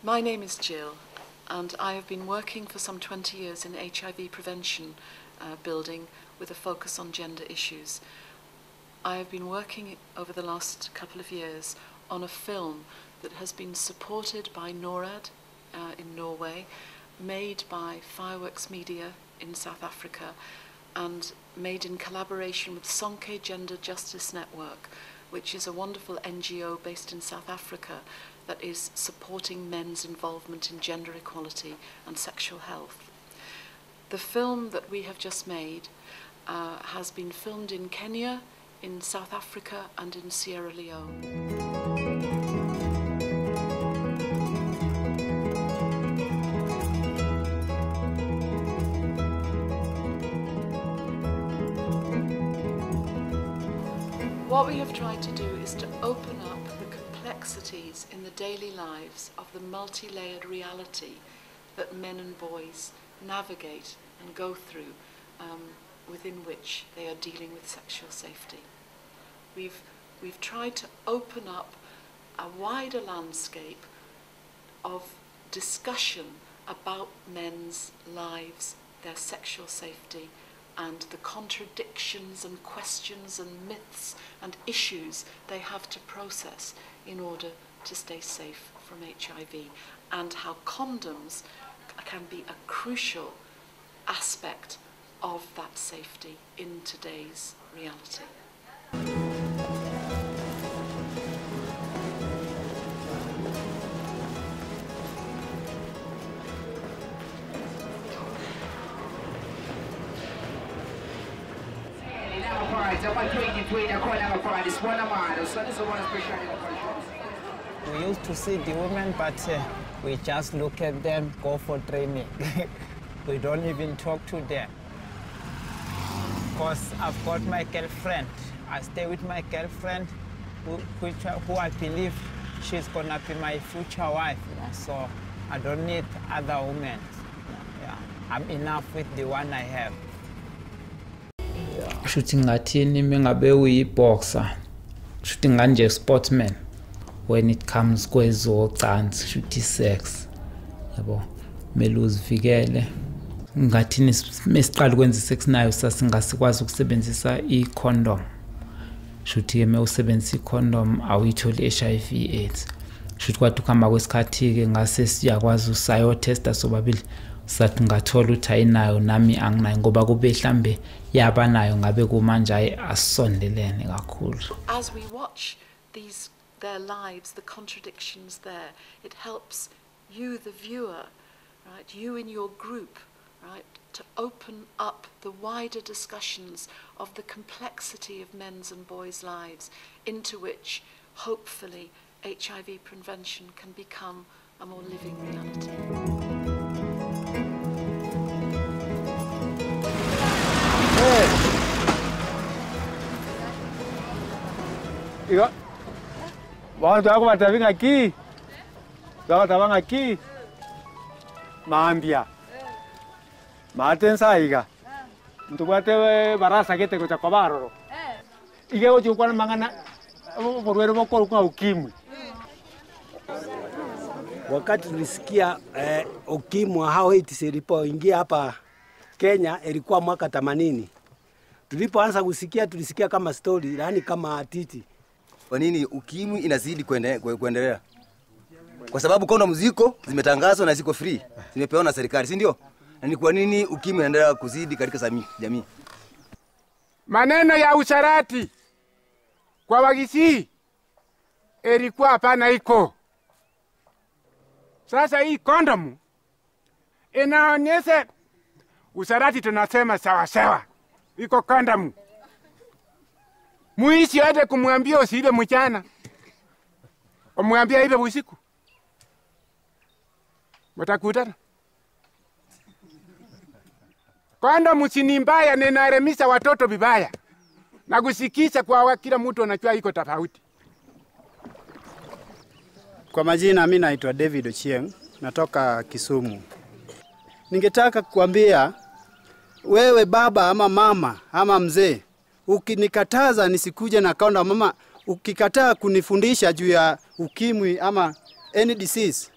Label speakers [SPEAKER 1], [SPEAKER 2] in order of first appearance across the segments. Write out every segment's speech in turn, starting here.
[SPEAKER 1] My name is Jill, and I have been working for some 20 years in HIV prevention building with a focus on gender issues. I have been working over the last couple of years on a film that has been supported by NORAD in Norway, made by Fireworks Media in South Africa, and made in collaboration with Sonke Gender Justice Network, which is a wonderful NGO based in South Africa that is supporting men's involvement in gender equality and sexual health. The film that we have just made has been filmed in Kenya, in South Africa, and in Sierra Leone. What we have tried to do is to open up the complexities in the daily lives of the multi-layered reality that men and boys navigate and go through within which they are dealing with sexual safety. We've tried to open up a wider landscape of discussion about men's lives, their sexual safety, and the contradictions and questions and myths and issues they have to process in order to stay safe from HIV, and how condoms can be a crucial aspect of that safety in today's reality.
[SPEAKER 2] We used to see the women, but we just look at them, go for training. We don't even talk to them. Because I've got my girlfriend. I stay with my girlfriend, who I believe she's gonna be my future wife. So I don't need other women. Yeah, I'm enough with the one I have. Shooting ngathini mengabe uyiboxer, shooting nganje sportsman. When it comes kwezocansi, shooting sex, yabo, mele uzivikele. Ngathini mesiqala ukwenza sex nayo sasingasikwazi ukusebenzisa i-condom. Shuthi ke mewusebenzisa i-condom awuyitholi HIV/AIDS. Shuthi kwathi ukuhamba kwesikhathi ke ngase siyakwazi usayotesta sobabili. Sathi ngathola ukuthi ayinayo nami anginayo ngoba kube mhlambe yabanayo ngabe kumanje asondelene kakhulu.
[SPEAKER 1] As we watch their lives, the contradictions there, it helps you, the viewer, right, you in your group, right, to open up the wider discussions of the complexity of men's and boys' lives, into which hopefully HIV prevention can become a more living reality.
[SPEAKER 3] Iga, bantu ako batabi ngaki, bakataba ngaki, maambia, matensa iga, ntukwate barasa kete ko chakobaro, ige o chukwana mangana, borwero boko kwa ukimwi.
[SPEAKER 4] Wakati tulisikia ukimwi hao ilipoingia hapa Kenya ilikuwa mwaka 80. Tulipoanza kusikia tulisikia kama story, yani kama titi.
[SPEAKER 5] Kwa nini ukimwi inazidi kuendelea? Kwa sababu kondom ziko zimetangazwa na ziko free. Zimepewa na serikali, si ndio? Na ni kwa nini ukimwi unaendelea kuzidi katika jamii?
[SPEAKER 6] Maneno ya usharati kwa Wagisi ilikuwa hapana iko. Sasa hii kondom inaonyesha usharati, tunasema sawa sawa. Iko kondom. Muishi hata kumwambia usiibe mchana. Umwambia ibe usiku. Watakutana. Kondom si mbaya, na inaremisha watoto vibaya. Na kusikisha kwa kila mtu anajua iko tofauti.
[SPEAKER 7] Kwa majina mimi naitwa David Ochieng, natoka Kisumu. Ningetaka kukuambia wewe baba ama mama ama mzee, ukinikataza nisikuje na kondom, mama ukikataa kunifundisha juu ya ukimwi ama any disease,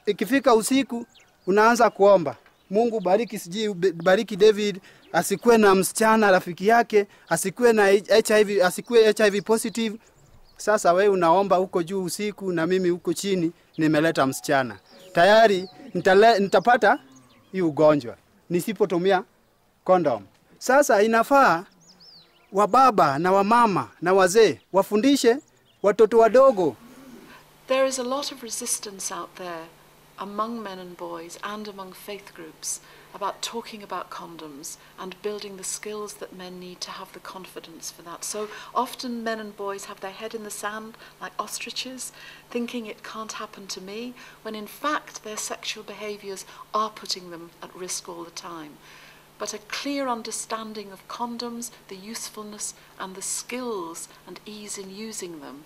[SPEAKER 7] ikifika usiku unaanza kuomba, Mungu bariki bariki David, asikuwe na msichana rafiki yake, asikuwe na HIV, asikuwe HIV positive. Sasa wewe unaomba huko juu usiku na mimi huko chini nimeleta msichana. Tayari nitapata hii ugonjwa nisipotumia condom. Sasa inafaa wababa na wamama na wazee wafundishe watoto wadogo.
[SPEAKER 1] There is a lot of resistance out there among men and boys and among faith groups about talking about condoms and building the skills that men need to have the confidence for that. So often men and boys have their head in the sand like ostriches, thinking it can't happen to me, when in fact their sexual behaviours are putting them at risk all the time. But a clear understanding of condoms, the usefulness and the skills and ease in using them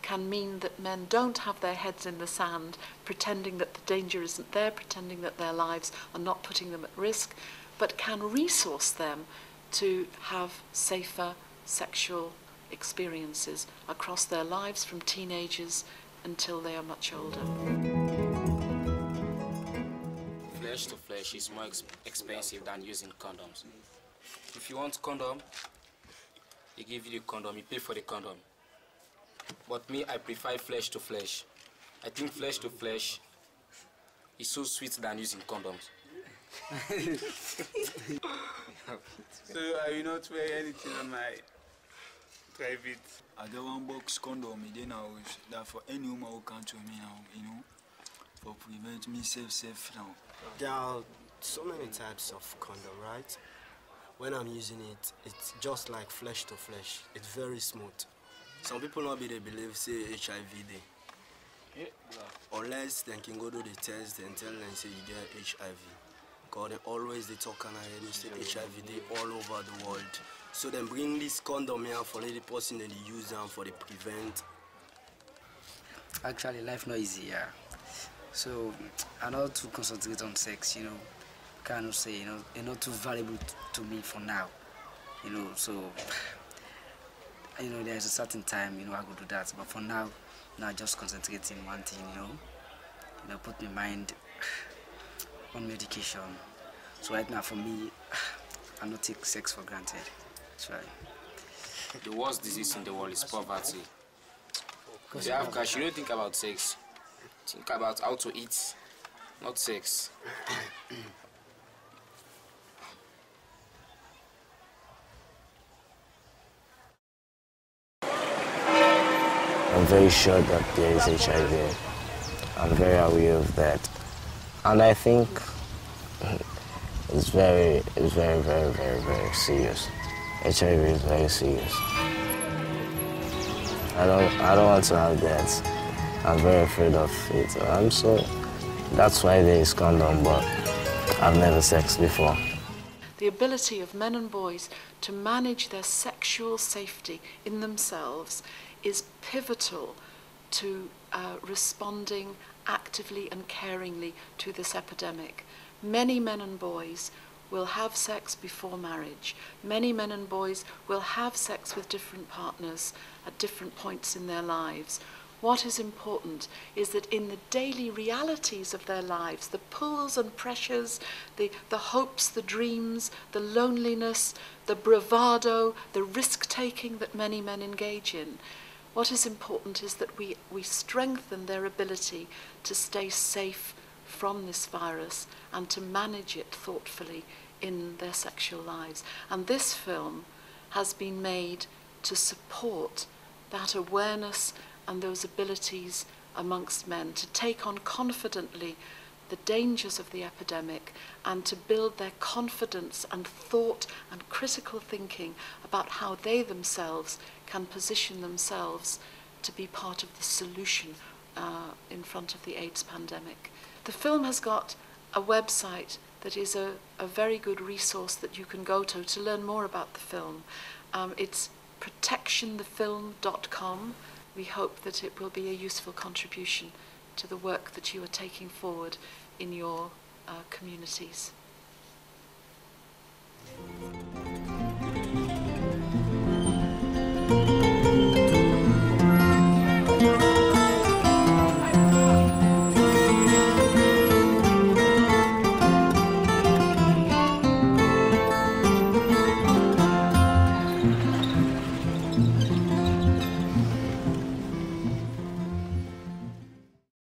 [SPEAKER 1] can mean that men don't have their heads in the sand, pretending that the danger isn't there, pretending that their lives are not putting them at risk, but can resource them to have safer sexual experiences across their lives from teenagers until they are much older.
[SPEAKER 8] Flesh to flesh is more expensive than using condoms. If you want condom, they give you the condom, you pay for the condom. But me, I prefer flesh to flesh. I think flesh to flesh is so sweet than using condoms.
[SPEAKER 9] So I will not wear anything on my private.
[SPEAKER 10] I get one box condom in our house that for any woman who come to me now, you know, for prevent me safe now.
[SPEAKER 11] There are so many types of condom, right? When I'm using it, it's just like flesh to flesh. It's very smooth. Some people not be they believe say HIV day. Unless they can go do the test and tell them say you get HIV. Because they always they talk and I hear say HIV day all over the world. So then bring this condom here for the person and they use them for the prevent.
[SPEAKER 12] Actually life not easy, yeah. So I not to concentrate on sex, you know. Cannot say, you know, it's not too valuable to me for now. You know, so you know, there's a certain time, you know, I go do that. But for now, I just concentrate in one thing, you know, put my mind on medication. So right now, for me, I don't take sex for granted. That's right.
[SPEAKER 8] The worst disease in the world is poverty. If you have cash, you don't think about sex. Think about how to eat, not sex.
[SPEAKER 13] I'm very sure that there is HIV. I'm very aware of that. And I think it's very serious. HIV is very serious. I don't want to have that. I'm very afraid of it. That's why there is condom, but I've never sexed before.
[SPEAKER 1] The ability of men and boys to manage their sexual safety in themselves is pivotal to responding actively and caringly to this epidemic. Many men and boys will have sex before marriage. Many men and boys will have sex with different partners at different points in their lives. What is important is that in the daily realities of their lives, the pulls and pressures, the hopes, the dreams, the loneliness, the bravado, the risk-taking that many men engage in, what is important is that we strengthen their ability to stay safe from this virus and to manage it thoughtfully in their sexual lives. And this film has been made to support that awareness and those abilities amongst men to take on confidently the dangers of the epidemic and to build their confidence and thought and critical thinking about how they themselves can position themselves to be part of the solution in front of the AIDS pandemic. The film has got a website that is a very good resource that you can go to learn more about the film. It's protectionthefilm1.com. We hope that it will be a useful contribution to the work that you are taking forward in your communities.